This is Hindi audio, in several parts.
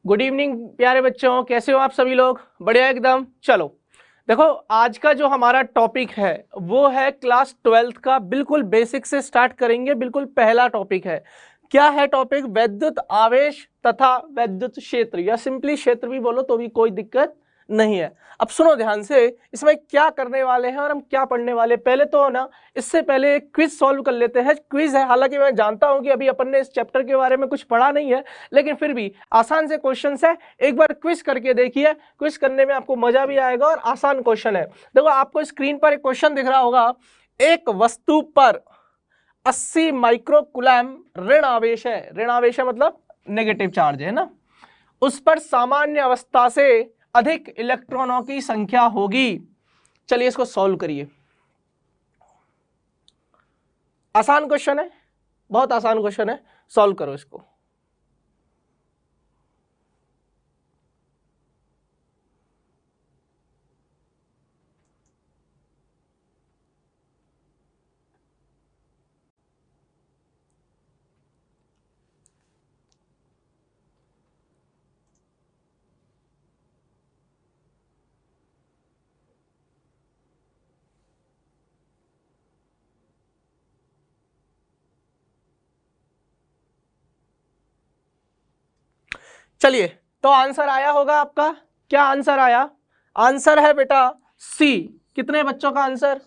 गुड इवनिंग प्यारे बच्चों, कैसे हो आप सभी लोग? बढ़िया एकदम। चलो देखो, आज का जो हमारा टॉपिक है वो है क्लास 12th का, बिल्कुल बेसिक से स्टार्ट करेंगे। बिल्कुल पहला टॉपिक है, क्या है टॉपिक? वैद्युत आवेश तथा वैद्युत क्षेत्र, या सिंपली क्षेत्र भी बोलो तो भी कोई दिक्कत नहीं है। अब सुनो ध्यान से, इसमें क्या करने वाले हैं और हम क्या पढ़ने वाले। पहले तो ना, इससे पहले एक क्विज सॉल्व कर लेते हैं। क्विज है, हालांकि मैं जानता हूं कि अभी अपन ने इस चैप्टर के बारे में कुछ पढ़ा नहीं है, लेकिन फिर भी आसान से क्वेश्चन है। एक बार क्विज करके देखिए, क्विज करने में आपको मजा भी आएगा और आसान क्वेश्चन है। देखो, आपको स्क्रीन पर एक क्वेश्चन दिख रहा होगा। एक वस्तु पर 80 माइक्रोकूलम ऋण आवेश है। ऋण आवेश है मतलब नेगेटिव चार्ज है ना। उस पर सामान्य अवस्था से अधिक इलेक्ट्रॉनों की संख्या होगी। चलिए इसको सॉल्व करिए। आसान क्वेश्चन है, बहुत आसान क्वेश्चन है, सॉल्व करो इसको। चलिए, तो आंसर आया होगा आपका। क्या आंसर आया? आंसर है बेटा सी। कितने बच्चों का आंसर?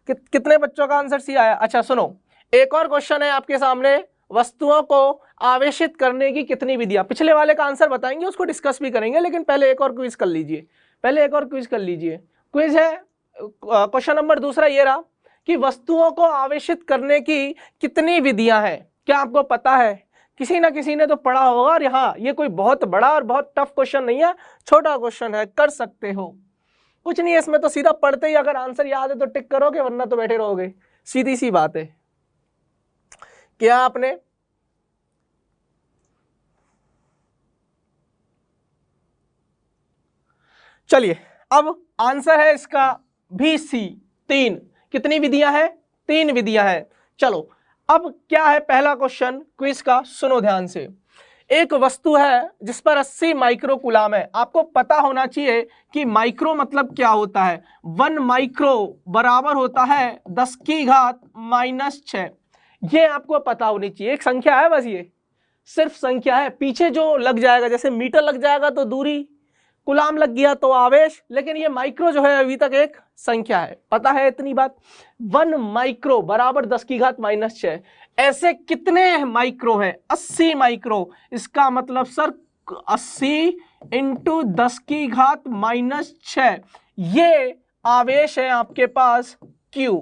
कितने बच्चों का आंसर सी आया? अच्छा सुनो, एक और क्वेश्चन है आपके सामने। वस्तुओं को आवेशित करने की कितनी विधियां? पिछले वाले का आंसर बताएंगे, उसको डिस्कस भी करेंगे, लेकिन पहले एक और क्विज कर लीजिए। क्विज है। क्वेश्चन नंबर दूसरा ये रहा कि वस्तुओं को आवेशित करने की कितनी विधियां हैं। क्या आपको पता है? किसी ना किसी ने तो पढ़ा होगा। और हाँ, ये कोई बहुत बड़ा और बहुत टफ क्वेश्चन नहीं है, छोटा क्वेश्चन है, कर सकते हो। कुछ नहीं है इसमें, तो सीधा पढ़ते ही अगर आंसर याद है तो टिक करोगे, वरना तो बैठे रहोगे। सीधी सी बात है। क्या आपने चलिए, अब आंसर है इसका भी सी। तीन। कितनी विधियां हैं? तीन विधियां हैं। चलो, अब क्या है पहला क्वेश्चन क्विज का, सुनो ध्यान से। एक वस्तु है जिस पर 80 माइक्रोकूलम है। आपको पता होना चाहिए कि माइक्रो मतलब क्या होता है। 1 माइक्रो बराबर होता है 10 की घात -6। ये आपको पता होनी चाहिए। एक संख्या है बस, ये सिर्फ संख्या है। पीछे जो लग जाएगा, जैसे मीटर लग जाएगा तो दूरी, कुलाम लग गया तो आवेश, लेकिन ये माइक्रो जो है अभी तक एक संख्या है। पता है इतनी बात? 1 माइक्रो बराबर 10 की घात -6। ऐसे कितने माइक्रो है? 80 माइक्रो। इसका मतलब सर 80 इंटू 10 की घात -6। ये आवेश है आपके पास Q।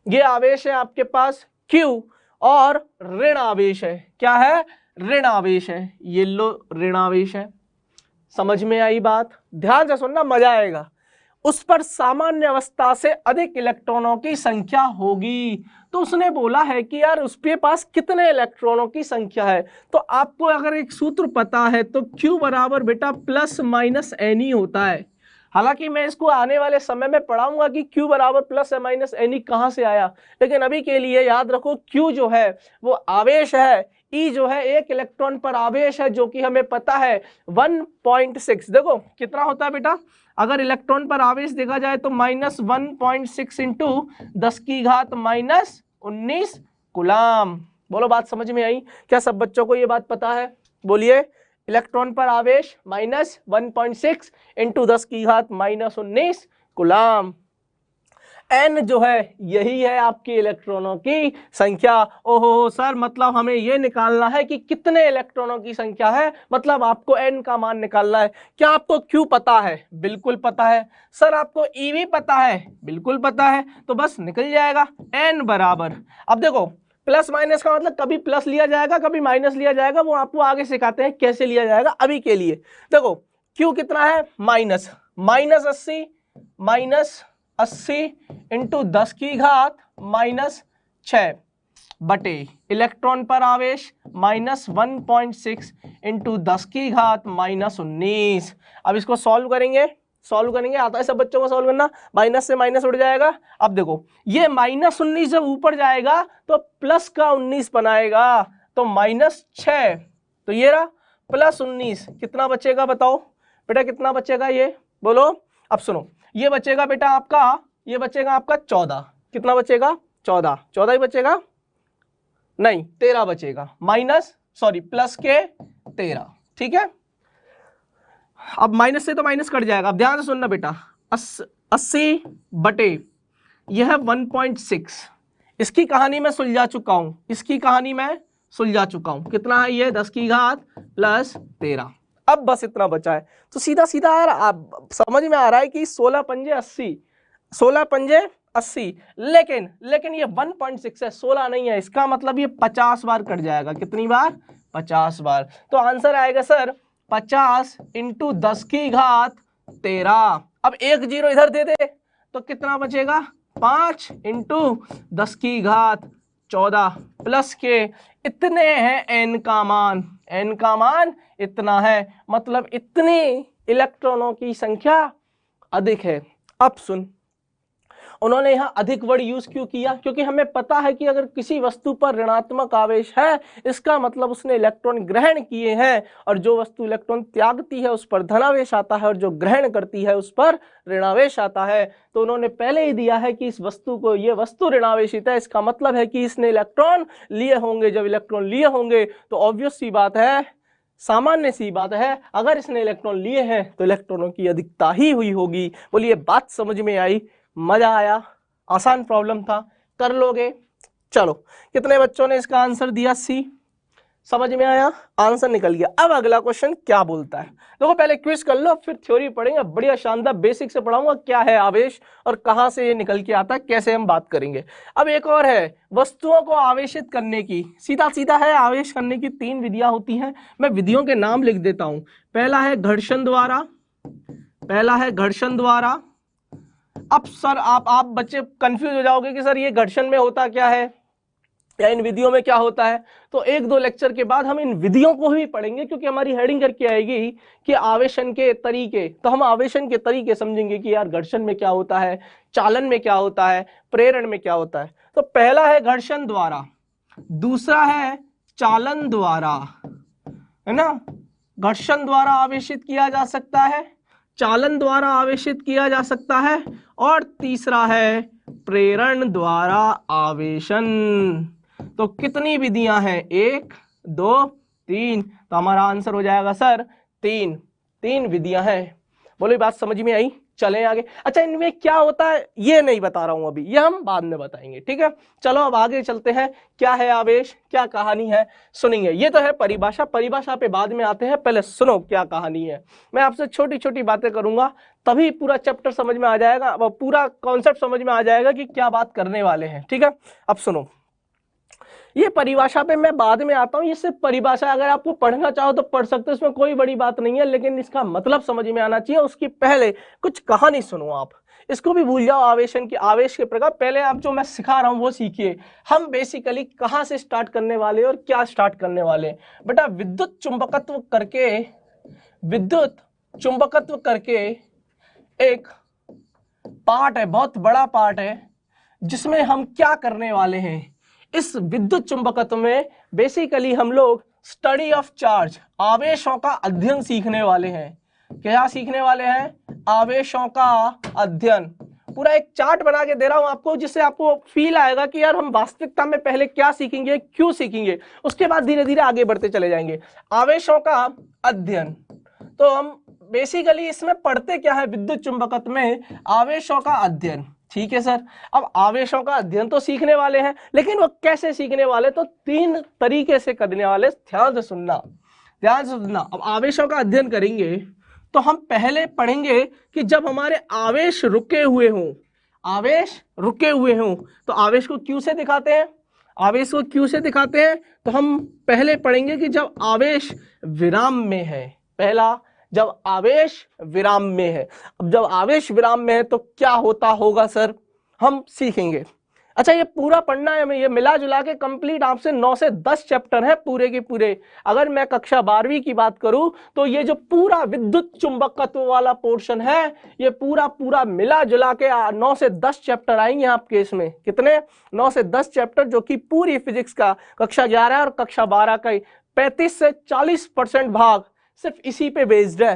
ये आवेश है आपके पास Q। और ऋण आवेश है। क्या है? ऋण आवेश है। ये लो, ऋण आवेश है। समझ में आई बात? ध्यान से सुनना, मजा आएगा। उस पर सामान्य अवस्था से अधिक इलेक्ट्रॉनों की संख्या होगी। तो उसने बोला है कि यार उसके पास कितने इलेक्ट्रॉनों की संख्या है। तो आपको अगर एक सूत्र पता है तो Q बराबर बेटा प्लस माइनस एन ही होता है। हालांकि मैं इसको आने वाले समय में पढ़ाऊंगा कि Q बराबर प्लस माइनस एन ही कहां से आया, लेकिन अभी के लिए याद रखो Q जो है वो आवेश है, E जो है एक इलेक्ट्रॉन पर आवेश है, जो कि हमें पता है 1.6। देखो कितना होता है बेटा, अगर इलेक्ट्रॉन पर आवेश देखा जाए तो -1.6 इंटू 10 की घात -19 कूलम। बोलो, बात समझ में आई? क्या सब बच्चों को ये बात पता है? बोलिए। इलेक्ट्रॉन पर आवेश -1.6 इंटू 10 की घात -19 कूलम। एन जो है यही है आपकी इलेक्ट्रॉनों की संख्या। ओहो सर, मतलब हमें यह निकालना है कि कितने इलेक्ट्रॉनों की संख्या है, मतलब आपको एन का मान निकालना है। क्या आपको क्यू पता है? बिल्कुल पता है। सर आपको ई भी पता है? बिल्कुल पता है। तो बस निकल जाएगा एन बराबर। अब देखो, प्लस माइनस का मतलब कभी प्लस लिया जाएगा कभी माइनस लिया जाएगा, वो आपको आगे सिखाते हैं कैसे लिया जाएगा। अभी के लिए देखो, क्यू कितना है? -80 इंटू 10 की घात -6 बटे इलेक्ट्रॉन पर आवेश -1.6 इंटू 10 की घात -19। अब इसको सॉल्व करेंगे। आता है सब बच्चों को सॉल्व करना। माइनस से माइनस उड़ जाएगा। अब देखो, ये -19 जब ऊपर जाएगा तो प्लस का 19 बनाएगा, तो -6। तो ये रहा प्लस 19 कितना बचेगा बताओ बेटा, कितना बचेगा ये बोलो। अब सुनो, ये बचेगा बेटा आपका, ये बचेगा आपका 14। कितना बचेगा? 14। 14 ही बचेगा, नहीं 13 बचेगा, माइनस सॉरी प्लस के 13। ठीक है, अब माइनस से तो माइनस कट जाएगा। अब ध्यान से सुनना बेटा, 80 बटे यह 1.6, इसकी कहानी मैं सुलझा चुका हूं, इसकी कहानी मैं सुलझा चुका हूं। कितना है ये? 10 की घात प्लस 13। अब बस इतना बचा है, तो सीधा सीधा यार समझ में आ रहा है कि 16 पंजे 80, 16 पंजे 80, लेकिन ये 1.6 है, 16 नहीं है, इसका मतलब ये 50 बार कट जाएगा। कितनी बार? 50 बार। तो आंसर आएगा सर 50 इंटू 10 की घात 13। अब एक जीरो इधर दे दे तो कितना बचेगा? 5 इंटू 10 की घात 14 प्लस के इतने हैं n का मान, n का मान इतना है, मतलब इतनी इलेक्ट्रॉनों की संख्या अधिक है। अब सुन, उन्होंने यहाँ अधिक वर्ड यूज क्यों किया? क्योंकि हमें पता है कि अगर किसी वस्तु पर ऋणात्मक आवेश है, इसका मतलब उसने इलेक्ट्रॉन ग्रहण किए हैं, और जो वस्तु इलेक्ट्रॉन त्यागती है उस पर धनावेश आता है, और जो ग्रहण करती है उस पर ऋणावेश आता है। तो उन्होंने पहले ही दिया है कि इस वस्तु को, ये वस्तु ऋणावेशित है, इसका मतलब है कि इसने इलेक्ट्रॉन लिए होंगे। जब इलेक्ट्रॉन लिए होंगे तो ऑब्वियस सी बात है, सामान्य सी बात है, अगर इसने इलेक्ट्रॉन लिए हैं तो इलेक्ट्रॉनों की अधिकता ही हुई होगी। बोलिए बात समझ में आई? मजा आया? आसान प्रॉब्लम था, कर लोगे? चलो, कितने बच्चों ने इसका आंसर दिया? सी। समझ में आया? आंसर निकल गया। अब अगला क्वेश्चन क्या बोलता है, देखो पहले क्विज कर लो, फिर थ्योरी पढ़ेंगे। बढ़िया शानदार बेसिक से पढ़ाऊंगा क्या है आवेश और कहां से ये निकल के आता है, कैसे हम बात करेंगे। अब एक और है, वस्तुओं को आवेशित करने की, सीधा सीधा है, आवेश करने की 3 विधियां होती हैं। मैं विधियों के नाम लिख देता हूं। पहला है घर्षण द्वारा, पहला है घर्षण द्वारा। अब सर आप बच्चे कंफ्यूज हो जाओगे कि सर ये घर्षण में होता क्या है या इन विधियों में क्या होता है। तो 1-2 लेक्चर के बाद हम इन विधियों को भी पढ़ेंगे, क्योंकि हमारी हेडिंग करके आएगी कि आवेशन के तरीके। तो हम आवेशन के तरीके समझेंगे कि यार घर्षण में क्या होता है, चालन में क्या होता है, प्रेरण में क्या होता है। तो पहला है घर्षण द्वारा, दूसरा है चालन द्वारा, है ना। घर्षण द्वारा आवेशित किया जा सकता है, चालन द्वारा आवेशित किया जा सकता है, और तीसरा है प्रेरण द्वारा आवेशन। तो कितनी विधियां हैं? 1, 2, 3। तो हमारा आंसर हो जाएगा सर 3 विधियां हैं। बोलो बात समझ में आई? चलें आगे। अच्छा, इनमें क्या होता है ये नहीं बता रहा हूं अभी, ये हम बाद में बताएंगे, ठीक है। चलो अब आगे चलते हैं। क्या है आवेश, क्या कहानी है, सुनेंगे। ये तो है परिभाषा, परिभाषा पे बाद में आते हैं, पहले सुनो क्या कहानी है। मैं आपसे छोटी छोटी बातें करूंगा, तभी पूरा चैप्टर समझ में आ जाएगा, पूरा कॉन्सेप्ट समझ में आ जाएगा कि क्या बात करने वाले हैं, ठीक है। अब सुनो, ये परिभाषा पे मैं बाद में आता हूँ। ये सिर्फ परिभाषा, अगर आपको पढ़ना चाहो तो पढ़ सकते हो, इसमें कोई बड़ी बात नहीं है, लेकिन इसका मतलब समझ में आना चाहिए। उसकी पहले कुछ कहानी सुनो आप, इसको भी भूल जाओ। आवेशन की, आवेश के प्रकार, पहले आप जो मैं सिखा रहा हूँ वो सीखिए। हम बेसिकली कहाँ से स्टार्ट करने वाले और क्या स्टार्ट करने वाले। बेटा विद्युत चुंबकत्व करके, विद्युत चुंबकत्व करके एक पार्ट है, बहुत बड़ा पार्ट है, जिसमें हम क्या करने वाले हैं। इस विद्युत चुंबकत्व में बेसिकली हम लोग स्टडी ऑफ चार्ज, आवेशों का अध्ययन सीखने वाले हैं। क्या सीखने वाले हैं? आवेशों का अध्ययन। पूरा एक चार्ट बना के दे रहा हूं आपको, जिससे आपको फील आएगा कि यार हम वास्तविकता में पहले क्या सीखेंगे, क्यों सीखेंगे, उसके बाद धीरे धीरे आगे बढ़ते चले जाएंगे। आवेशों का अध्ययन, तो हम बेसिकली इसमें पढ़ते क्या है, विद्युत चुंबकत्व में आवेशों का अध्ययन, ठीक है सर। अब आवेशों का अध्ययन तो सीखने वाले हैं, लेकिन वो कैसे सीखने वाले, तो 3 तरीके से करने वाले। ध्यान से सुनना, ध्यान से सुनना। अब आवेशों का अध्ययन करेंगे तो हम पहले पढ़ेंगे कि जब हमारे आवेश रुके हुए हों, आवेश रुके हुए हों, तो आवेश को क्यू से दिखाते हैं, आवेश को क्यू से दिखाते हैं। तो हम पहले पढ़ेंगे कि जब आवेश विराम में है, पहला जब आवेश विराम में है। अब जब आवेश विराम में है तो क्या होता होगा सर, हम सीखेंगे। अच्छा, ये पूरा पढ़ना है हमें, ये मिला जुला के कंप्लीट आपसे 9 से 10 चैप्टर है पूरे के पूरे। अगर मैं कक्षा 12वीं की बात करूं तो ये जो पूरा विद्युत चुंबकत्व वाला पोर्शन है, ये पूरा मिला जुला के 9 से 10 चैप्टर आएंगे आपके इसमें। कितने? 9 से 10 चैप्टर, जो कि पूरी फिजिक्स का कक्षा 11 और कक्षा 12 का 35 से 40% भाग सिर्फ इसी पे बेस्ड है,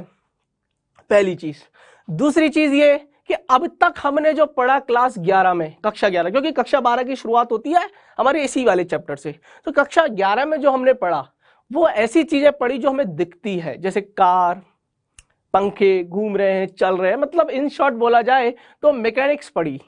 पहली चीज। दूसरी चीज ये कि अब तक हमने जो पढ़ा क्लास 11 में, कक्षा 11, क्योंकि कक्षा 12 की शुरुआत होती है हमारे इसी वाले चैप्टर से, तो कक्षा 11 में जो हमने पढ़ा वो ऐसी चीजें पढ़ी जो हमें दिखती है, जैसे कार, पंखे घूम रहे हैं, चल रहे हैं, मतलब इन शॉर्ट बोला जाए तो मैकेनिक्स पढ़ी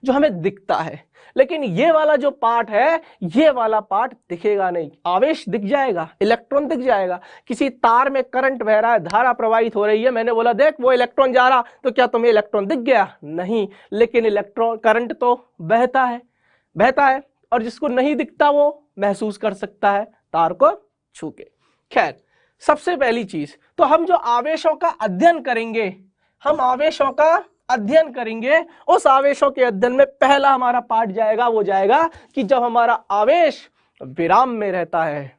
जो हमें दिखता है। लेकिन ये वाला जो पार्ट है, ये वाला पार्ट दिखेगा नहीं। आवेश दिख जाएगा, इलेक्ट्रॉन दिख जाएगा, किसी तार में करंट बह रहा है, धारा प्रवाहित हो रही है, मैंने बोला देख वो इलेक्ट्रॉन जा रहा, तो क्या तुम्हें इलेक्ट्रॉन दिख गया? नहीं, लेकिन इलेक्ट्रॉन करंट तो बहता है, और जिसको नहीं दिखता वो महसूस कर सकता है तार को छू के। खैर, सबसे पहली चीज तो हम जो आवेशों का अध्ययन करेंगे, हम आवेशों का अध्ययन करेंगे, उस आवेशों के अध्ययन में पहला हमारा पार्ट जाएगा, वो जाएगा कि जब हमारा आवेश विराम में रहता है।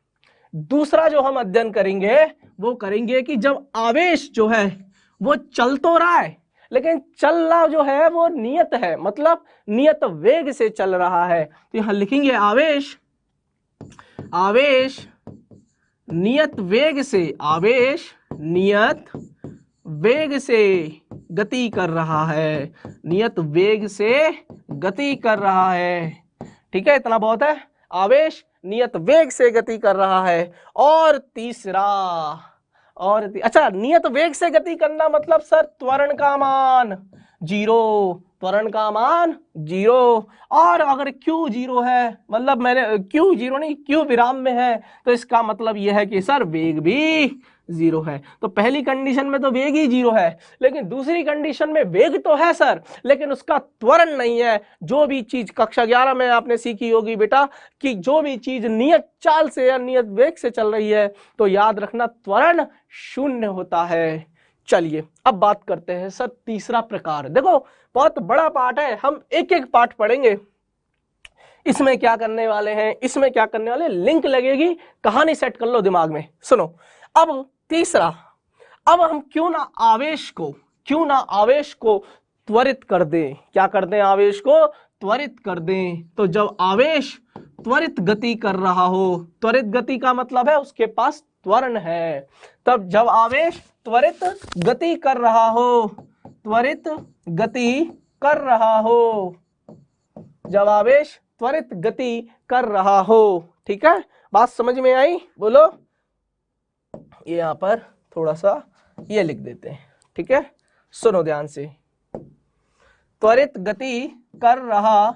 दूसरा जो हम अध्ययन करेंगे वो करेंगे कि जब आवेश जो है वो चल तो रहा है, लेकिन चलना जो है वो नियत है, मतलब नियत वेग से चल रहा है। तो यहां लिखेंगे आवेश नियत वेग से, आवेश नियत वेग से गति कर रहा है, नियत वेग से गति कर रहा है। ठीक है, इतना बहुत है। आवेश नियत वेग से गति कर रहा है। और तीसरा, अच्छा, नियत वेग से गति करना मतलब सर त्वरण का मान 0, त्वरण का मान 0। और अगर Q 0 है, मतलब मैंने Q 0 नहीं, Q विराम में है, तो इसका मतलब यह है कि सर वेग भी 0 है। तो पहली कंडीशन में तो वेग ही 0 है, लेकिन दूसरी कंडीशन में वेग तो है सर, लेकिन उसका त्वरण नहीं है। जो भी चीज कक्षा 11 में आपने सीखी होगी बेटा कि जो भी चीज नियत चाल से या नियत वेग से चल रही है, तो याद रखना त्वरण 0 होता है। चलिए अब बात करते हैं सर तीसरा प्रकार। देखो बहुत बड़ा पार्ट है, हम एक एक पार्ट पढ़ेंगे। इसमें क्या करने वाले हैं, इसमें क्या करने वाले, लिंक लगेगी, कहानी सेट कर लो दिमाग में। सुनो, अब तीसरा, अब हम क्यों ना आवेश को त्वरित कर दें। क्या कर दें? आवेश को त्वरित कर दें। तो जब आवेश त्वरित गति कर रहा हो, त्वरित गति का मतलब है उसके पास त्वरण है, तब जब आवेश त्वरित गति कर रहा हो, त्वरित गति कर रहा हो, जब आवेश त्वरित गति कर रहा हो। ठीक है, बात समझ में आई? बोलो। ये यहां पर थोड़ा सा ये लिख देते हैं। ठीक है, सुनो ध्यान से। त्वरित गति कर रहा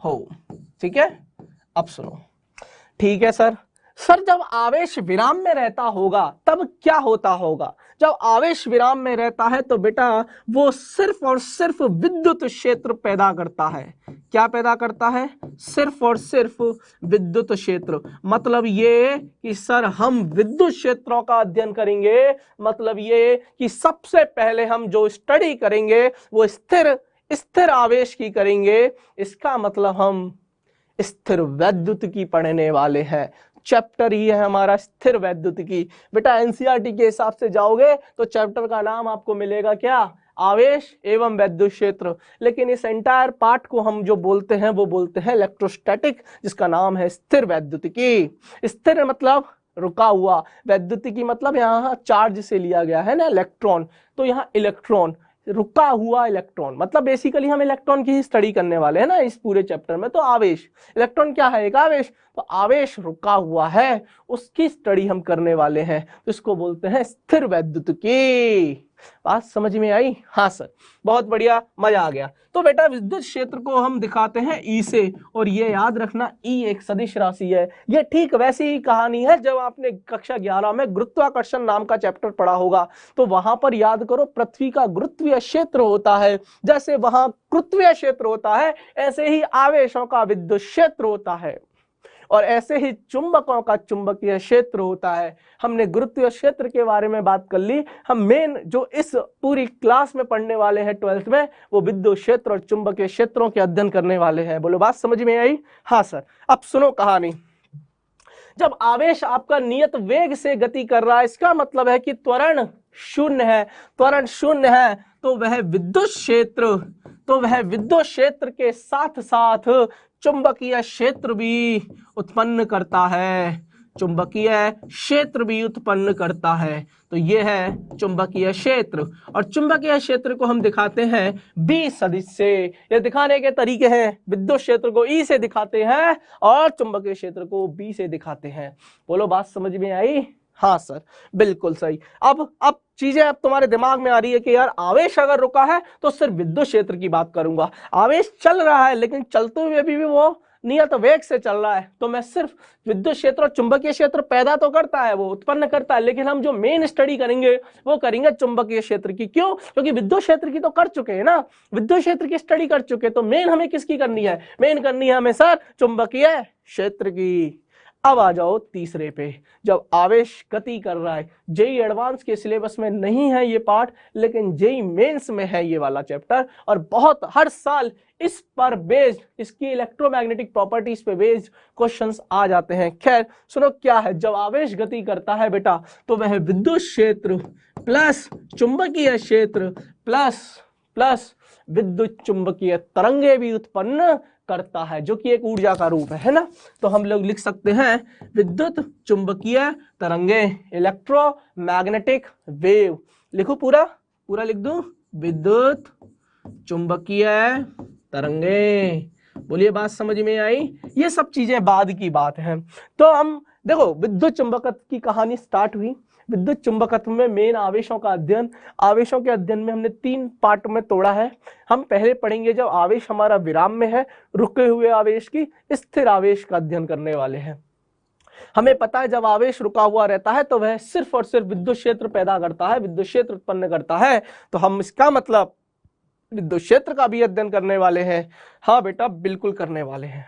हो। ठीक है, अब सुनो। ठीक है सर, जब आवेश विराम में रहता होगा तब क्या होता होगा? जब आवेश विराम में रहता है तो बेटा वो सिर्फ और सिर्फ विद्युत क्षेत्र पैदा करता है। क्या पैदा करता है? सिर्फ और सिर्फ विद्युत क्षेत्र। मतलब ये कि सर हम विद्युत क्षेत्रों का अध्ययन करेंगे, मतलब ये कि सबसे पहले हम जो स्टडी करेंगे वो स्थिर आवेश की करेंगे। इसका मतलब हम स्थिर वैद्युत की पढ़ने वाले हैं। चैप्टर ही है हमारा स्थिर वैद्युत की। बेटा एनसीईआरटी के हिसाब से जाओगे तो चैप्टर का नाम आपको मिलेगा क्या? आवेश एवं वैद्युत क्षेत्र। लेकिन इस एंटायर पार्ट को हम जो बोलते हैं वो बोलते हैं इलेक्ट्रोस्टैटिक, जिसका नाम है स्थिर वैद्युतिकी। स्थिर मतलब रुका हुआ, वैद्युतिकी मतलब यहाँ चार्ज से लिया गया है ना इलेक्ट्रॉन, तो यहाँ इलेक्ट्रॉन, रुका हुआ इलेक्ट्रॉन, मतलब बेसिकली हम इलेक्ट्रॉन की ही स्टडी करने वाले हैं ना इस पूरे चैप्टर में। तो आवेश, इलेक्ट्रॉन क्या है? एक आवेश। तो आवेश रुका हुआ है, उसकी स्टडी हम करने वाले हैं, तो इसको बोलते हैं स्थिर वैद्युतिकी। बात समझ में आई? हाँ सर, बहुत बढ़िया, मजा आ गया। तो बेटा विद्युत क्षेत्र को हम दिखाते हैं ई से, और ये याद रखना ई एक सदिश राशि है। ये ठीक वैसी ही कहानी है जब आपने कक्षा 11 में गुरुत्वाकर्षण नाम का चैप्टर पढ़ा होगा, तो वहां पर याद करो पृथ्वी का गुरुत्वीय क्षेत्र होता है, जैसे वहां गुरुत्वीय क्षेत्र होता है ऐसे ही आवेशों का विद्युत क्षेत्र होता है, और ऐसे ही चुंबकों का चुंबकीय क्षेत्र होता है। हमने गुरुत्वीय क्षेत्र के बारे में बात कर ली। हम मेन जो इस पूरी क्लास में पढ़ने वाले हैं 12th में, वो विद्युत क्षेत्र और चुंबकीय क्षेत्रों के अध्ययन करने वाले हैं। बोलो बात समझ में आई? हाँ सर। अब सुनो कहानी। जब आवेश आपका नियत वेग से गति कर रहा है, इसका मतलब है कि त्वरण 0 है। त्वरण 0 है तो वह विद्युत क्षेत्र के साथ साथ चुंबकीय क्षेत्र भी उत्पन्न करता है। चुंबकीय क्षेत्र भी उत्पन्न करता है। तो ये है चुंबकीय क्षेत्र, और चुंबकीय क्षेत्र को हम दिखाते हैं बी सदिश से। ये दिखाने के तरीके हैं, विद्युत क्षेत्र को ई से दिखाते हैं और चुंबकीय क्षेत्र को बी से दिखाते हैं। बोलो बात समझ में आई? हाँ सर, बिल्कुल सही। अब चीजें अब तुम्हारे दिमाग में आ रही है कि यार आवेश अगर रुका है तो सिर्फ विद्युत क्षेत्र की बात करूंगा, आवेश चल रहा है लेकिन चलते हुए भी वो नियत वेग से चल रहा है, तो मैं सिर्फ विद्युत क्षेत्र और चुंबकीय क्षेत्र पैदा तो करता है, वो उत्पन्न करता है, लेकिन हम जो मेन स्टडी करेंगे वो करेंगे चुंबकीय क्षेत्र की। क्यों? क्योंकि विद्युत क्षेत्र की तो कर चुके हैं ना, विद्युत क्षेत्र की स्टडी कर चुके, तो मेन हमें किसकी करनी है? मेन करनी है हमें सर चुंबकीय क्षेत्र की। अब आ जाओ तीसरे पे, जब आवेश गति कर रहा है, जेई एडवांस के सिलेबस में नहीं है ये पार्ट, लेकिन जेई मेंस में है ये वाला चैप्टर, और बहुत हर साल इस पर बेस्ड, इसकी इलेक्ट्रोमैग्नेटिक प्रॉपर्टीज पे बेस्ड क्वेश्चंस आ जाते हैं। खैर सुनो क्या है, जब आवेश गति करता है बेटा तो वह विद्युत क्षेत्र प्लस चुंबकीय क्षेत्र प्लस विद्युत चुंबकीय तरंगे भी उत्पन्न करता है, जो कि एक ऊर्जा का रूप है ना। तो हम लोग लिख सकते हैं विद्युत चुंबकीय तरंगे, इलेक्ट्रोमैग्नेटिक वेव। लिखो पूरा लिख दूं, विद्युत चुंबकीय तरंगे। बोलिए बात समझ में आई? ये सब चीजें बाद की बात है। तो हम देखो विद्युत चुंबकत्व की कहानी स्टार्ट हुई। विद्युत चुंबकत्व में मेन आवेशों का अध्ययन, आवेशों के अध्ययन में हमने 3 पार्ट में तोड़ा है। हम पहले पढ़ेंगे जब आवेश हमारा विराम में है, रुके हुए आवेश की स्थिर आवेश का अध्ययन करने वाले हैं। हमें पता है जब आवेश रुका हुआ रहता है तो वह सिर्फ और सिर्फ विद्युत क्षेत्र पैदा करता है, विद्युत क्षेत्र उत्पन्न करता है। तो हम इसका मतलब विद्युत क्षेत्र का भी अध्ययन करने वाले हैं। हाँ बेटा बिल्कुल करने वाले हैं।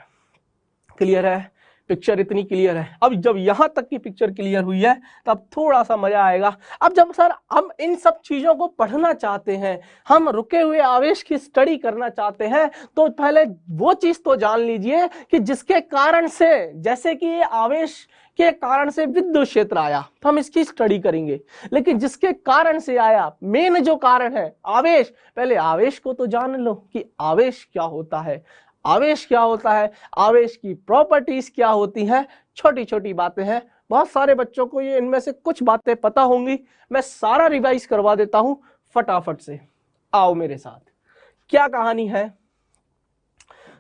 क्लियर है? पिक्चर इतनी क्लियर है। अब जब यहां तक की पिक्चर क्लियर हुई है तब थोड़ा सा मजा आएगा। अब जब सर हम इन सब चीजों को पढ़ना चाहते हैं, हम रुके हुए आवेश की स्टडी करना चाहते हैं, तो पहले वो चीज तो जान लीजिए कि जिसके कारण से, जैसे कि ये आवेश के कारण से विद्युत क्षेत्र आया तो हम इसकी स्टडी करेंगे, लेकिन जिसके कारण से आया, मेन जो कारण है आवेश, पहले आवेश को तो जान लो कि आवेश क्या होता है, आवेश क्या होता है, आवेश की प्रॉपर्टीज क्या होती हैं। छोटी छोटी बातें हैं, बहुत सारे बच्चों को ये इनमें से कुछ बातें पता होंगी, मैं सारा रिवाइज करवा देता हूं फटाफट से। आओ मेरे साथ, क्या कहानी है।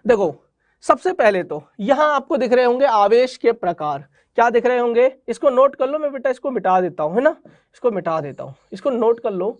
देखो सबसे पहले तो यहां आपको दिख रहे होंगे आवेश के प्रकार, क्या दिख रहे होंगे, इसको नोट कर लो। मैं बेटा इसको मिटा देता हूं, है ना, इसको मिटा देता हूं, इसको नोट कर लो,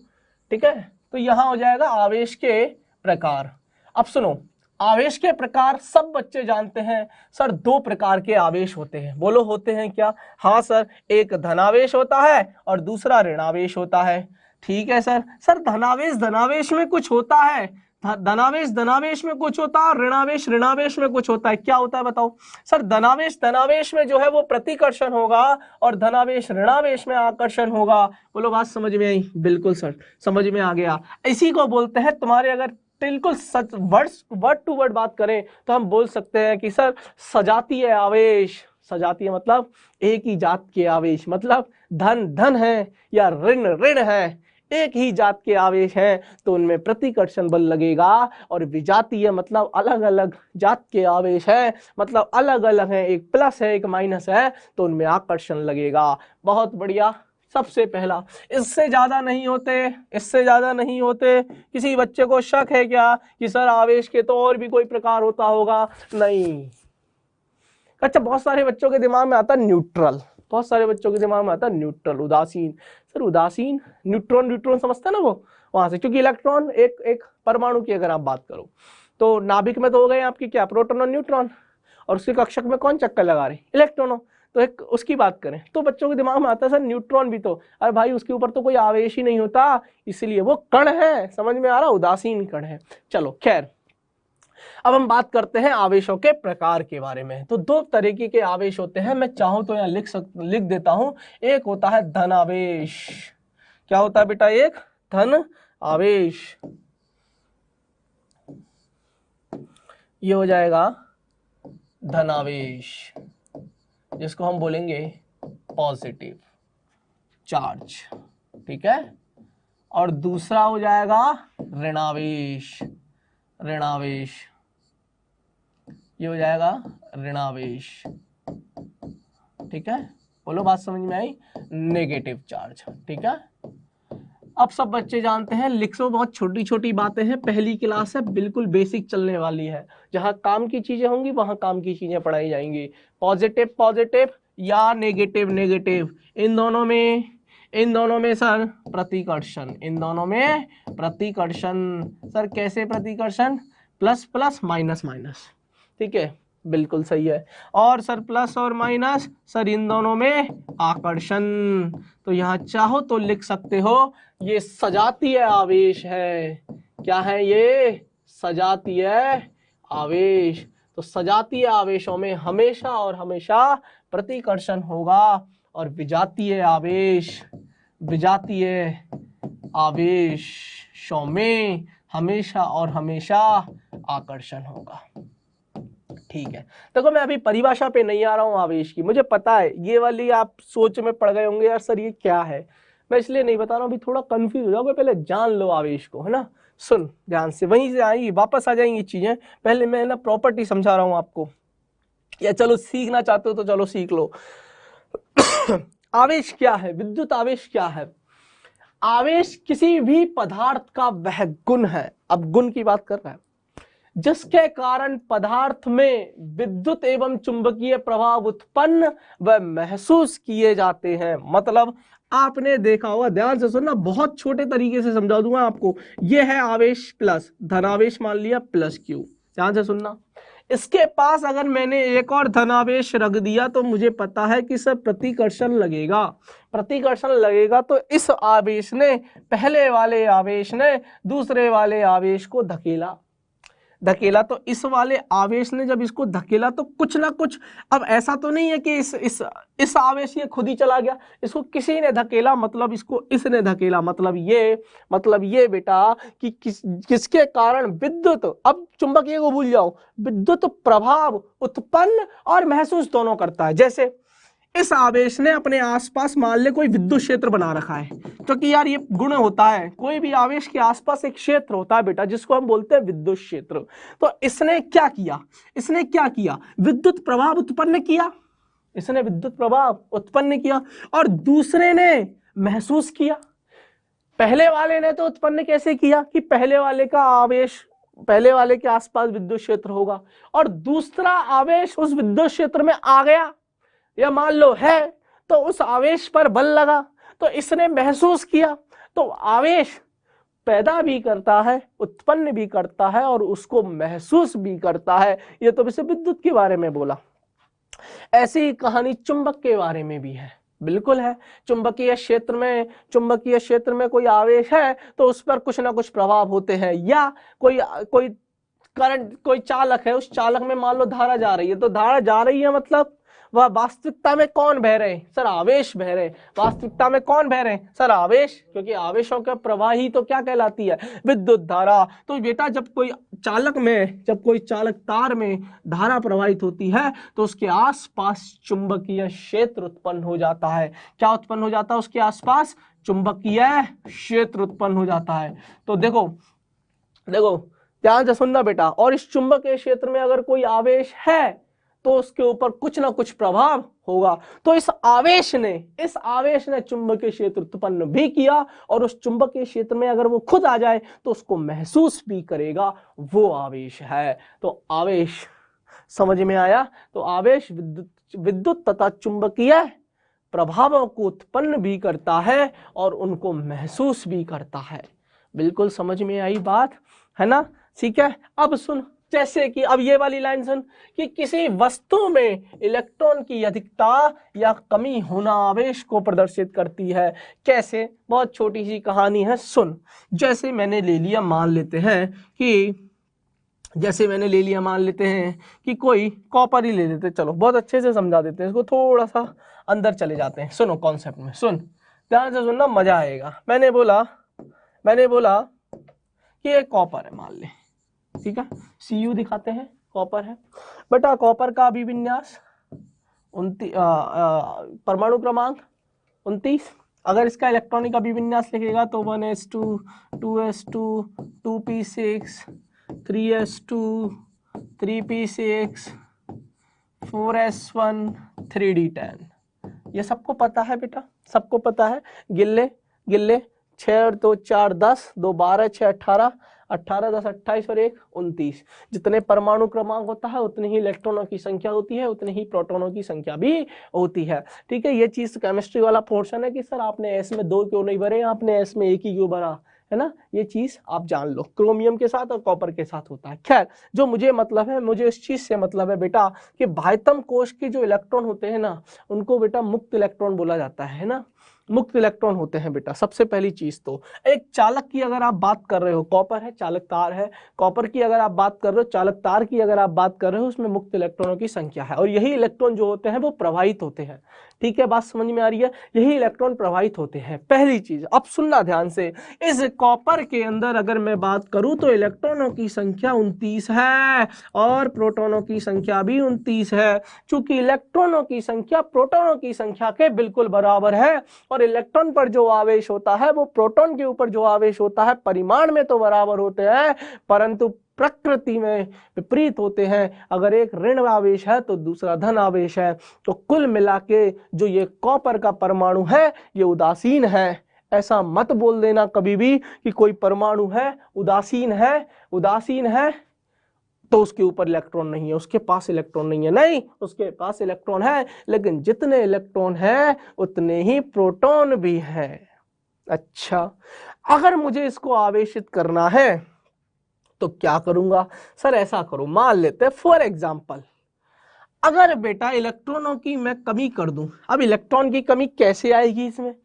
ठीक है। तो यहां हो जाएगा आवेश के प्रकार। अब सुनो, आवेश के प्रकार सब बच्चे जानते हैं सर, 2 प्रकार के आवेश होते हैं। बोलो होते हैं क्या? हाँ सर, एक धनावेश होता है और दूसरा ऋणावेश होता है। ठीक है सर। सर धनावेश में कुछ होता है, धनावेश में कुछ होता है और ऋणावेश में कुछ होता है। क्या होता है बताओ? सर धनावेश में जो है वो प्रतिकर्षण होगा और ऋणावेश में आकर्षण होगा। बोलो बात समझ में आई? बिल्कुल सर, समझ में आ गया। इसी को बोलते हैं, तुम्हारे अगर बिल्कुल सच वर्ड टू वर्ड बात करें तो हम बोल सकते हैं कि सर सजातीय आवेश, सजातीय मतलब एक ही जात के आवेश, मतलब धन है या ऋण है, एक ही जात के आवेश हैं तो उनमें प्रतिकर्षण बल लगेगा, और विजातीय मतलब अलग अलग जात के आवेश है, मतलब अलग अलग है, एक प्लस है एक माइनस है, तो उनमें आकर्षण लगेगा। बहुत बढ़िया। सबसे पहला, इससे ज्यादा नहीं होते। किसी बच्चे को शक है क्या कि सर आवेश के तो और भी कोई प्रकार होता होगा? नहीं। अच्छा, बहुत सारे बच्चों के दिमाग में आता है न्यूट्रल, उदासीन। सर उदासीन, न्यूट्रॉन समझते हैं ना वो, वहां से, क्योंकि इलेक्ट्रॉन एक परमाणु की अगर आप बात करो तो नाभिक में तो हो गए आपकी क्या, प्रोटॉन और न्यूट्रॉन, और उसके कक्षक में कौन चक्कर लगा रहे, इलेक्ट्रॉनों। तो एक उसकी बात करें तो बच्चों के दिमाग में आता है सर न्यूट्रॉन भी तो, अरे भाई उसके ऊपर तो कोई आवेश ही नहीं होता, इसलिए वो कण है। समझ में आ रहा? उदासीन कण है। चलो खैर, अब हम बात करते हैं आवेशों के प्रकार के बारे में। तो 2 तरीके के आवेश होते हैं, मैं चाहूं तो यहाँ लिख देता हूं। एक होता है धन आवेश। क्या होता है बेटा? एक धन आवेश, ये हो जाएगा धनावेश, जिसको हम बोलेंगे पॉजिटिव चार्ज, ठीक है। और दूसरा हो जाएगा ऋणावेश, ये हो जाएगा ऋणावेश। ठीक है, बोलो बात समझ में आई, नेगेटिव चार्ज, ठीक है। अब सब बच्चे जानते हैं लिक्सो बहुत छोटी छोटी बातें हैं, पहली क्लास है, बिल्कुल बेसिक चलने वाली है, जहां काम की चीजें होंगी वहां काम की चीजें पढ़ाई जाएंगी। पॉजिटिव पॉजिटिव या नेगेटिव नेगेटिव, इन दोनों में सर प्रतिकर्षण, इन दोनों में प्रतिकर्षण। सर कैसे प्रतिकर्षण, प्लस प्लस माइनस माइनस, ठीक है, बिल्कुल सही है। और सर प्लस और माइनस, सर इन दोनों में आकर्षण। तो यहां चाहो तो लिख सकते हो ये सजातीय आवेश है। क्या है ये, सजातीय आवेश। तो सजातीय आवेशों में हमेशा और हमेशा प्रतिकर्षण होगा, और विजातीय आवेशों में हमेशा और हमेशा आकर्षण होगा, ठीक है। देखो मैं अभी परिभाषा पे नहीं आ रहा हूं आवेश की, मुझे पता है ये वाली आप सोच में पड़ गए होंगे यार सर ये क्या है, मैं इसलिए नहीं बता रहा हूं, अभी थोड़ा कंफ्यूज हो जाओगे, पहले जान लो आवेश को, है ना। सुन ध्यान से, वहीं से आई वापस आ जाएंगी चीजें, पहले मैं ना प्रॉपर्टी समझा रहा हूं आपको, या चलो सीखना चाहते हो तो चलो सीख लो। आवेश क्या है, विद्युत आवेश क्या है। आवेश किसी भी पदार्थ का वह गुण है, अब गुण की बात कर रहा है, जिसके कारण पदार्थ में विद्युत एवं चुंबकीय प्रभाव उत्पन्न व महसूस किए जाते हैं। मतलब आपने देखा होगा, ध्यान से सुनना, बहुत छोटे तरीके से समझा दूंगा आपको। यह है आवेश प्लस, धनावेश मान लिया प्लस क्यू, ध्यान से सुनना। इसके पास अगर मैंने एक और धनावेश रख दिया तो मुझे पता है कि सर प्रतिकर्षण लगेगा, प्रतिकर्षण लगेगा, तो इस आवेश ने, पहले वाले आवेश ने दूसरे वाले आवेश को धकेला, तो इस वाले आवेश ने जब इसको धकेला तो कुछ ना कुछ, अब ऐसा तो नहीं है कि इस आवेश ये खुद ही चला गया, इसको किसी ने धकेला, मतलब इसको इसने धकेला, मतलब ये बेटा कि किसके कारण विद्युत, अब चुंबकीय को भूल जाओ, विद्युत प्रभाव उत्पन्न और महसूस दोनों करता है। जैसे इस आवेश ने अपने आसपास मान ले कोई विद्युत क्षेत्र बना रखा है, क्योंकि यार ये गुण होता है, कोई भी आवेश के आसपास एक क्षेत्र होता है बेटा, जिसको हम बोलते हैं विद्युत क्षेत्र। तो इसने क्या किया, विद्युत प्रभाव उत्पन्न किया, इसने विद्युत प्रभाव उत्पन्न किया, और दूसरे ने महसूस किया। पहले वाले ने तो उत्पन्न कैसे किया कि पहले वाले का आवेश, पहले वाले के आसपास विद्युत क्षेत्र होगा, और दूसरा आवेश उस विद्युत क्षेत्र में आ गया, या मान लो है, तो उस आवेश पर बल लगा, तो इसने महसूस किया। तो आवेश पैदा भी करता है, उत्पन्न भी करता है, और उसको महसूस भी करता है। ये तो वैसे विद्युत के बारे में बोला, ऐसी ही कहानी चुंबक के बारे में भी है, बिल्कुल है। चुंबकीय क्षेत्र में कोई आवेश है तो उस पर कुछ ना कुछ प्रभाव होते हैं, या कोई करंट, कोई चालक है, उस चालक में मान लो धारा जा रही है, तो धारा जा रही है मतलब वह वास्तविकता में कौन बह रहे, सर आवेश बह रहे। वास्तविकता में कौन बह रहे, सर आवेश, क्योंकि आवेशों का प्रवाह ही तो क्या कहलाती है, विद्युत धारा। तो बेटा जब कोई चालक तार में धारा प्रवाहित होती है तो उसके आसपास चुंबकीय क्षेत्र उत्पन्न हो जाता है। क्या उत्पन्न हो जाता है उसके आसपास, चुंबकीय क्षेत्र उत्पन्न हो जाता है। तो देखो ध्यान से सुनना बेटा, और इस चुंबकीय क्षेत्र में अगर कोई आवेश है तो उसके ऊपर कुछ ना कुछ प्रभाव होगा। तो इस आवेश ने चुंबकीय क्षेत्र उत्पन्न भी किया, और उस चुंबकीय क्षेत्र में अगर वो खुद आ जाए तो उसको महसूस भी करेगा, वो आवेश है। तो आवेश समझ में आया, तो आवेश विद्युत तथा चुंबकीय प्रभावों को उत्पन्न भी करता है और उनको महसूस भी करता है। बिल्कुल समझ में आई बात, है ना, ठीक है। अब सुन, जैसे कि अब ये वाली लाइन सुन कि किसी वस्तु में इलेक्ट्रॉन की अधिकता या कमी होना आवेश को प्रदर्शित करती है। कैसे, बहुत छोटी सी कहानी है, सुन। जैसे मैंने ले लिया, मान लेते हैं कि कोई कॉपर ही ले लेते, चलो बहुत अच्छे से समझा देते हैं इसको, थोड़ा सा अंदर चले जाते हैं, सुनो कॉन्सेप्ट में, सुन ध्यान से सुनना, मजा आएगा। मैंने बोला कि एक कॉपर है, मान ले, ठीक है, Cu दिखाते हैं, कॉपर है बेटा। कॉपर का अभिविन्यास परमाणु क्रमांक 29। अगर इसका इलेक्ट्रॉनिक अभिविन्यास लिखेगा तो 1s2 2s2 2p6 3s2 3p6 4s1 3d10, ये सबको पता है बेटा, सबको पता है। गिल्ले गिल्ले 6 और 2 4 10, 2 12, 6 18, 18 10 28 और 1 29। जितने परमाणु क्रमांक होता है उतनी ही इलेक्ट्रॉनों की संख्या होती है, उतनी ही प्रोटॉनों की संख्या भी होती है। ठीक है, ये चीज केमिस्ट्री वाला पोर्शन है कि सर आपने एस में 2 क्यों नहीं भरे, आपने एस में 1 ही क्यों भरा, है ना। ये चीज आप जान लो, क्रोमियम के साथ और कॉपर के साथ होता है। खैर, जो मुझे मतलब है, मुझे इस चीज से मतलब है बेटा कि बाह्यतम कोश के जो इलेक्ट्रॉन होते हैं ना, उनको बेटा मुक्त इलेक्ट्रॉन बोला जाता है ना, मुक्त इलेक्ट्रॉन होते हैं बेटा। सबसे पहली चीज तो एक चालक की अगर आप बात कर रहे हो, कॉपर है, चालक तार है, कॉपर की अगर आप बात कर रहे हो, चालक तार की अगर आप बात कर रहे हो, उसमें मुक्त इलेक्ट्रॉनों की संख्या है और यही इलेक्ट्रॉन जो होते हैं वो प्रवाहित होते हैं। ठीक है, बात समझ में आ रही है, यही इलेक्ट्रॉन प्रवाहित होते हैं। पहली चीज, अब सुनना ध्यान से, इस कॉपर के अंदर अगर मैं बात करूं तो इलेक्ट्रॉनों की संख्या 29 है और प्रोटॉनों की संख्या भी 29 है। चूंकि इलेक्ट्रॉनों की संख्या प्रोटॉनों की संख्या के बिल्कुल बराबर है और इलेक्ट्रॉन पर जो आवेश होता है वो प्रोटॉन के ऊपर जो आवेश होता है परिमाण में तो बराबर होते हैं परंतु प्रकृति में विपरीत होते हैं। अगर एक ऋण आवेश है तो दूसरा धन आवेश है, तो कुल मिला के जो ये कॉपर का परमाणु है ये उदासीन है। ऐसा मत बोल देना कभी भी कि कोई परमाणु है उदासीन है तो उसके ऊपर इलेक्ट्रॉन नहीं है, उसके पास इलेक्ट्रॉन नहीं है। नहीं, उसके पास इलेक्ट्रॉन है, लेकिन जितने इलेक्ट्रॉन है उतने ही प्रोटॉन भी है। अच्छा, अगर मुझे इसको आवेशित करना है तो क्या करूंगा? सर ऐसा करो, मान लेते हैं फॉर एग्जाम्पल, अगर बेटा इलेक्ट्रॉनों की मैं कमी कर दूं, अब इलेक्ट्रॉन की कमी कैसे आएगी इसमें?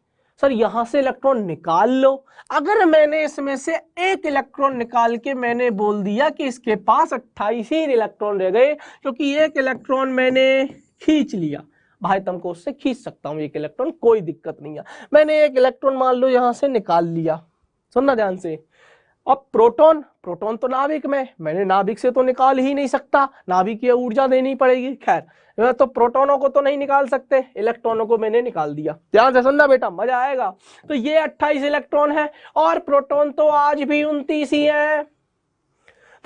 सर यहां से इलेक्ट्रॉन निकाल लो। अगर मैंने इसमें से एक इलेक्ट्रॉन निकाल के मैंने बोल दिया कि इसके पास 28 ही इलेक्ट्रॉन रह गए, क्योंकि एक इलेक्ट्रॉन मैंने खींच लिया, बाह्यतम कोश से खींच सकता हूं एक इलेक्ट्रॉन, कोई दिक्कत नहीं है। मैंने एक इलेक्ट्रॉन मान लो यहां से निकाल लिया, सुनना ध्यान से। अब प्रोटॉन तो नाभिक में, मैंने नाभिक से तो निकाल ही नहीं सकता, नाभिकीय ऊर्जा देनी पड़ेगी। खैर, तो प्रोटॉनों को तो नहीं निकाल सकते, इलेक्ट्रॉनों को मैंने निकाल दिया। ध्यान से सुनना बेटा, मजा आएगा। तो ये 28 इलेक्ट्रॉन है और प्रोटॉन तो आज भी 29 ही है,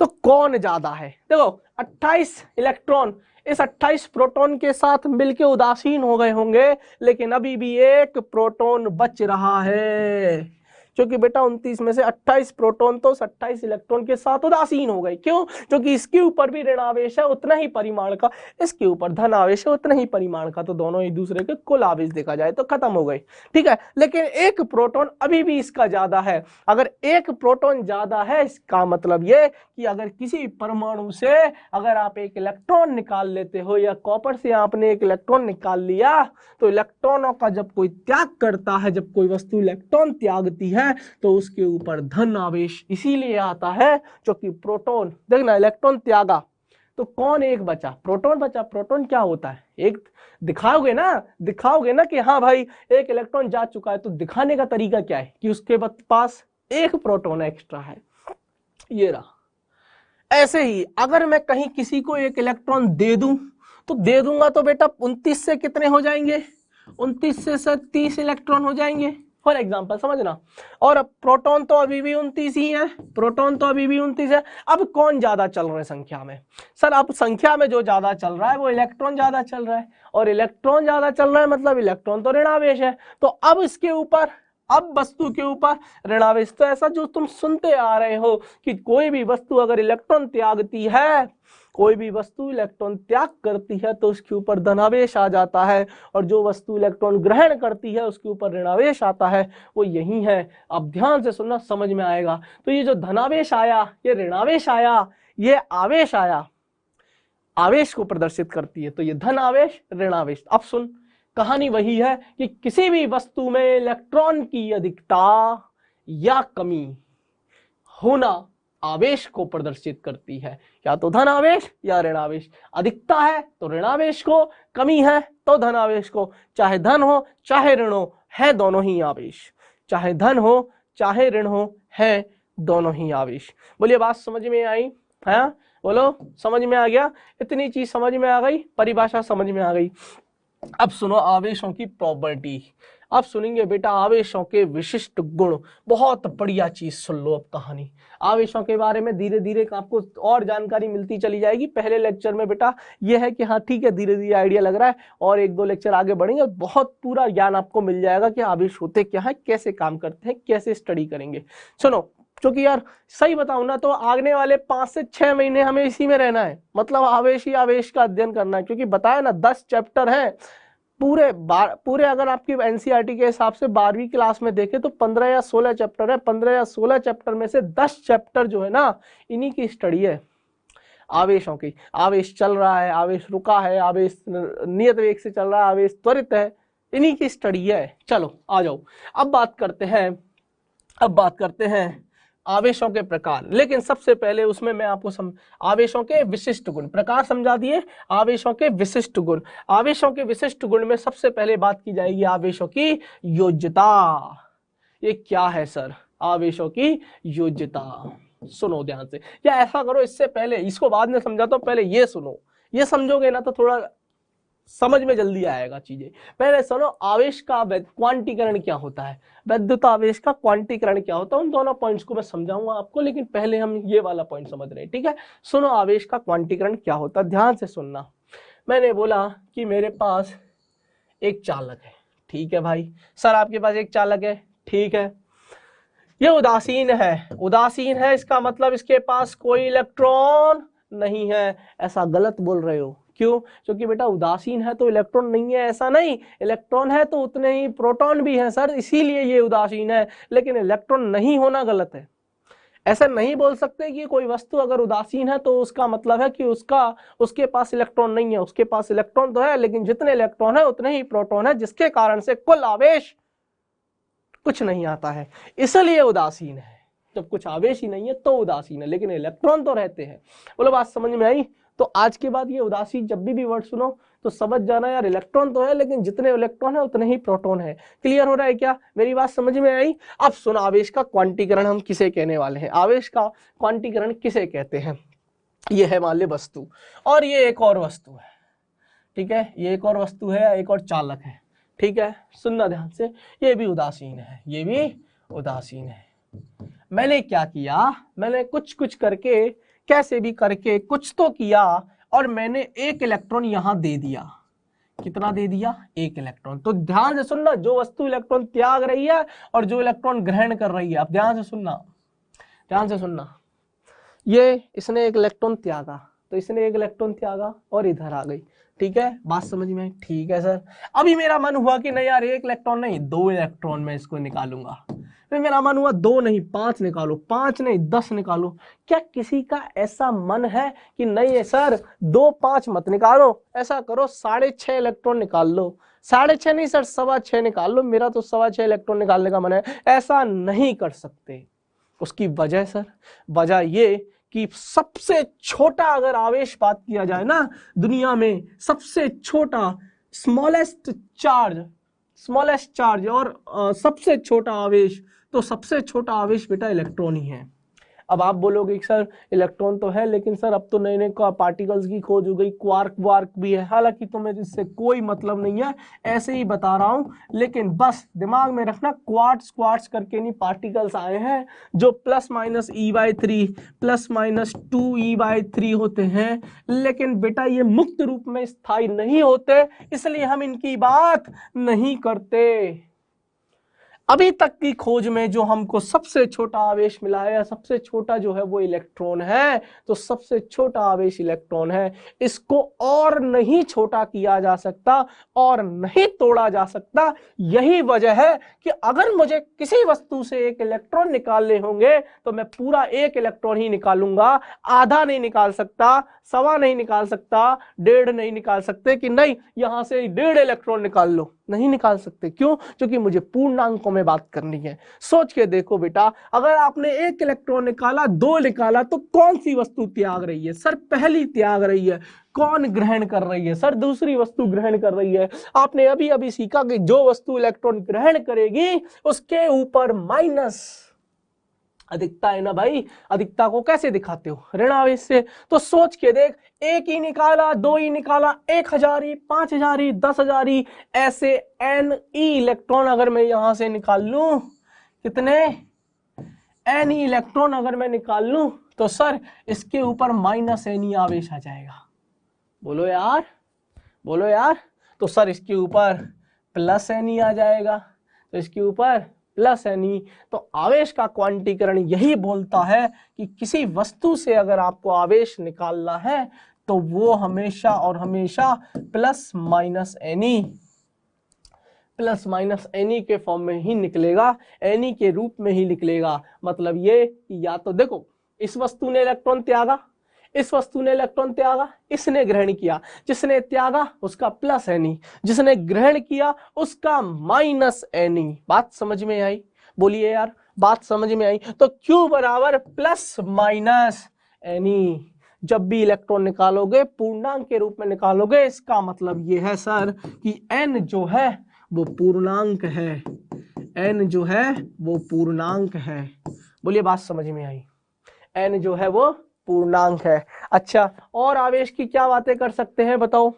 तो कौन ज्यादा है? देखो 28 इलेक्ट्रॉन इस 28 प्रोटॉन के साथ मिलके उदासीन हो गए होंगे, लेकिन अभी भी एक प्रोटॉन बच रहा है, क्योंकि बेटा 29 में से 28 प्रोटॉन तो 28 इलेक्ट्रॉन के साथ उदासीन हो गए। क्यों? क्योंकि इसके ऊपर भी ऋण आवेश है उतना ही परिमाण का, इसके ऊपर धन आवेश है उतना ही परिमाण का, तो दोनों एक दूसरे के कुल आवेश देखा जाए तो खत्म हो गए। ठीक है, लेकिन एक प्रोटॉन अभी भी इसका ज्यादा है। अगर एक प्रोटॉन ज्यादा है इसका मतलब ये कि अगर किसी परमाणु से अगर आप एक इलेक्ट्रॉन निकाल लेते हो या कॉपर से आपने एक इलेक्ट्रॉन निकाल लिया, तो इलेक्ट्रॉनों का जब कोई त्याग करता है, जब कोई वस्तु इलेक्ट्रॉन त्यागती है तो उसके ऊपर धन आवेश इसीलिए आता है क्योंकि प्रोटॉन, देखना इलेक्ट्रॉन त्यागा तो कौन एक बचा? प्रोटॉन बचा। प्रोटॉन क्या होता है? एक दिखाओगे ना कि हाँ भाई एक इलेक्ट्रॉन जा चुका है, तो दिखाने का तरीका क्या है कि उसके पास एक प्रोटॉन एक्स्ट्रा है, ये रहा। ऐसे ही अगर मैं कहीं किसी को एक इलेक्ट्रॉन दे दूं तो दे दूंगा तो बेटा 29 से कितने हो जाएंगे? 29 से 30 इलेक्ट्रॉन हो जाएंगे, फॉर एग्जाम्पल, समझना। और प्रोटॉन तो अभी भी 29 ही है, प्रोटॉन तो अभी भी 29 है। अब कौन ज्यादा चल रहा है संख्या में? सर अब संख्या में जो ज्यादा चल रहा है वो इलेक्ट्रॉन ज्यादा चल रहा है, और इलेक्ट्रॉन ज्यादा चल रहा है मतलब इलेक्ट्रॉन तो ऋणावेश है। तो अब इसके ऊपर, अब वस्तु के ऊपर ऋणावेश, तो ऐसा जो तुम सुनते आ रहे हो कि कोई भी वस्तु अगर इलेक्ट्रॉन त्यागती है, कोई भी वस्तु इलेक्ट्रॉन त्याग करती है तो उसके ऊपर धनावेश आ जाता है, और जो वस्तु इलेक्ट्रॉन ग्रहण करती है उसके ऊपर ऋणावेश आता है, वो यही है। अब ध्यान से सुनना, समझ में आएगा। तो ये जो धनावेश आया, ये ऋणावेश आया, ये आवेश आया, आवेश को प्रदर्शित करती है, तो ये धन आवेश ऋणावेश। अब सुन, कहानी वही है कि किसी भी वस्तु में इलेक्ट्रॉन की अधिकता या कमी होना आवेश को प्रदर्शित करती है, या तो धन आवेश या ऋणावेश। अधिकता है तो ऋणावेश को, कमी है तो धन आवेश को। चाहे धन हो चाहे ऋण हो, है दोनों ही आवेश। चाहे धन हो चाहे ऋण हो, है दोनों ही आवेश। बोलिए बात समझ में आई? है, बोलो समझ में आ गया? इतनी चीज समझ में आ गई, परिभाषा समझ में आ गई। अब सुनो आवेशों की प्रॉपर्टी। अब सुनेंगे बेटा आवेशों के विशिष्ट गुण। बहुत बढ़िया चीज सुन लो अब कहानी। आवेशों के बारे में धीरे धीरे आपको और जानकारी मिलती चली जाएगी। पहले लेक्चर में बेटा ये है कि हाँ ठीक है, धीरे धीरे आइडिया लग रहा है, और एक दो लेक्चर आगे बढ़ेंगे बहुत पूरा ज्ञान आपको मिल जाएगा कि आवेश होते क्या है, कैसे काम करते हैं, कैसे स्टडी करेंगे। सुनो, क्योंकि यार सही बताऊं ना तो आगने वाले 5 से 6 महीने हमें इसी में रहना है, मतलब आवेश ही आवेश का अध्ययन करना है। क्योंकि बताया ना 10 चैप्टर हैं पूरे अगर आपकी एनसीईआरटी के हिसाब से 12वीं क्लास में देखें तो 15 या 16 चैप्टर है। 15 या 16 चैप्टर में से 10 चैप्टर जो है ना इन्हीं की स्टडी है, आवेशों की। आवेश चल रहा है, आवेश रुका है, आवेश नियत वेग से चल रहा है, आवेश त्वरित है, इन्हीं की स्टडी है। चलो आ जाओ, अब बात करते हैं आवेशों के प्रकार। लेकिन सबसे पहले उसमें मैं आपको आवेशों के विशिष्ट गुण, प्रकार समझा दिए, आवेशों के विशिष्ट गुण। आवेशों के विशिष्ट गुण में सबसे पहले बात की जाएगी आवेशों की योज्यता। ये क्या है सर? आवेशों की योज्यता। सुनो ध्यान से, या ऐसा करो इससे पहले, इसको बाद में समझाता हूं, पहले ये सुनो। ये समझोगे ना तो थोड़ा समझ में जल्दी आएगा चीजें। पहले सुनो, आवेश का क्वांटीकरण क्या होता है, वैद्युत आवेश का क्वांटीकरण क्या होता है, उन दोनों पॉइंट्स को मैं समझाऊंगा आपको। लेकिन पहले हम ये वाला पॉइंट समझ रहे हैं, ठीक है? सुनो, आवेश का क्वांटीकरण क्या होता है, ध्यान से सुनना। मैंने बोला कि मेरे पास एक चालक है, ठीक है भाई। सर आपके पास एक चालक है, ठीक है। ये उदासीन है, इसका मतलब इसके पास कोई इलेक्ट्रॉन नहीं है। ऐसा गलत बोल रहे हो, क्यों? क्योंकि बेटा उदासीन है तो इलेक्ट्रॉन नहीं है, ऐसा नहीं। इलेक्ट्रॉन है तो उतने ही प्रोटॉन भी हैं सर, इसीलिए ये उदासीन है। लेकिन इलेक्ट्रॉन नहीं होना गलत है। ऐसा नहीं बोल सकते कि कोई वस्तु अगर उदासीन है तो उसका मतलब है कि उसके पास इलेक्ट्रॉन नहीं है। उसके पास इलेक्ट्रॉन तो है, लेकिन जितने इलेक्ट्रॉन है उतने ही प्रोटॉन है, जिसके कारण से कुल आवेश कुछ नहीं आता है, इसलिए उदासीन है। जब कुछ आवेश ही नहीं है तो उदासीन है, लेकिन इलेक्ट्रॉन तो रहते हैं। बोलो बात समझ में आई? तो आज के बाद ये उदासीन जब भी वर्ड सुनो तो समझ जाना यार, इलेक्ट्रॉन तो है लेकिन जितने इलेक्ट्रॉन है उतने ही प्रोटॉन है। क्लियर हो रहा है क्या? मेरी बात समझ में आई? अब सुनो, आवेश का क्वांटीकरण हम किसे कहने वाले हैं, आवेश का क्वांटीकरण किसे कहते हैं? ये है मान ले वस्तु, और ये एक और वस्तु है, ठीक है? ये एक और वस्तु है, एक और चालक है, ठीक है? सुनना ध्यान से, ये भी उदासीन है, ये भी उदासीन है। मैंने क्या किया, मैंने कुछ करके, कैसे भी करके कुछ तो किया, और मैंने एक इलेक्ट्रॉन यहां दे दिया। कितना दे दिया? एक इलेक्ट्रॉन। तो ध्यान से सुनना, जो वस्तु इलेक्ट्रॉन त्याग रही है और जो इलेक्ट्रॉन ग्रहण कर रही है, आप ध्यान से सुनना। ये इसने एक इलेक्ट्रॉन त्यागा, तो इसने एक इलेक्ट्रॉन त्यागा और इधर आ गई, ठीक है? बात समझ में? ठीक है सर। अभी मेरा मन हुआ कि नहीं यार, एक इलेक्ट्रॉन नहीं, 2 इलेक्ट्रॉन में इसको निकालूंगा। फिर मेरा मन हुआ 2 नहीं 5 निकालो, 5 नहीं 10 निकालो। क्या किसी का ऐसा मन है कि नहीं है सर 2 5 मत निकालो, ऐसा करो 6.5 इलेक्ट्रॉन निकाल लो? 6.5 नहीं सर 6.25 निकाल लो, मेरा तो 6.25 इलेक्ट्रॉन निकालने का मन है। ऐसा नहीं कर सकते। उसकी वजह सर, वजह ये कि सबसे छोटा अगर आवेश बात किया जाए ना दुनिया में, सबसे छोटा स्मॉलेस्ट चार्ज और सबसे छोटा आवेश, तो सबसे छोटा आवेश बेटा इलेक्ट्रॉन ही है। अब आप बोलोगे सर इलेक्ट्रॉन तो है, लेकिन सर अब तो नए नए पार्टिकल्स की खोज हो गई, क्वार्क वार्क भी है। हालांकि तुम्हें इससे कोई मतलब नहीं है, ऐसे ही बता रहा हूं। लेकिन बस दिमाग में रखना, क्वार्ट्स करके नहीं पार्टिकल्स आए हैं जो ±e/3 ±2e/3 होते हैं। लेकिन बेटा ये मुक्त रूप में स्थायी नहीं होते, इसलिए हम इनकी बात नहीं करते। अभी तक की खोज में जो हमको सबसे छोटा आवेश मिला है, या सबसे छोटा जो है वो इलेक्ट्रॉन है, तो सबसे छोटा आवेश इलेक्ट्रॉन है। इसको और नहीं छोटा किया जा सकता और नहीं तोड़ा जा सकता। यही वजह है कि अगर मुझे किसी वस्तु से एक इलेक्ट्रॉन निकालने होंगे तो मैं पूरा एक इलेक्ट्रॉन ही निकालूंगा, आधा नहीं निकाल सकता, सवा नहीं निकाल सकता, 1.5 नहीं निकाल सकते कि नहीं यहां से 1.5 इलेक्ट्रॉन निकाल लो, नहीं निकाल सकते। क्यों? क्योंकि मुझे पूर्णांकों में बात करनी है। सोच के देखो बेटा, अगर आपने 1 इलेक्ट्रॉन निकाला, 2 निकाला, तो कौन सी वस्तु त्याग रही है? सर पहली त्याग रही है। कौन ग्रहण कर रही है? सर दूसरी वस्तु ग्रहण कर रही है। आपने अभी अभी सीखा कि जो वस्तु इलेक्ट्रॉन ग्रहण करेगी उसके ऊपर माइनस, अधिकता है ना भाई, अधिकता को कैसे दिखाते हो, ऋण आवेश से। तो सोच के देख, एक ही निकाला, दो ही निकाला, 1000 ही, 5000 ही, 10,000 ही, ऐसे n ई इलेक्ट्रॉन अगर मैं यहां से निकाल लूं, कितने n ई इलेक्ट्रॉन अगर मैं निकाल लूं, तो सर इसके ऊपर -n आवेश आ जाएगा। बोलो यार, बोलो यार। तो सर इसके ऊपर +n आ जाएगा, तो इसके ऊपर +n। तो आवेश का क्वांटीकरण यही बोलता है कि किसी वस्तु से अगर आपको आवेश निकालना है तो वो हमेशा और हमेशा +-n के फॉर्म में ही निकलेगा, n के रूप में ही निकलेगा। मतलब ये कि या तो देखो, इस वस्तु ने इलेक्ट्रॉन त्यागा, इस वस्तु ने इलेक्ट्रॉन त्यागा, इसने ग्रहण किया, जिसने त्यागा उसका +n, जिसने ग्रहण किया उसका -n। बात समझ में आई? बोलिए यार, बात समझ में आई? तो Q बराबर +-n। जब भी इलेक्ट्रॉन निकालोगे पूर्णांक के रूप में निकालोगे, इसका मतलब ये है सर कि n जो है वो पूर्णांक है, n जो है वो पूर्णांक है। बोलिए, बात समझ में आई? n जो है वो पूर्णांक है। अच्छा, और आवेश की क्या बातें कर सकते हैं बताओ?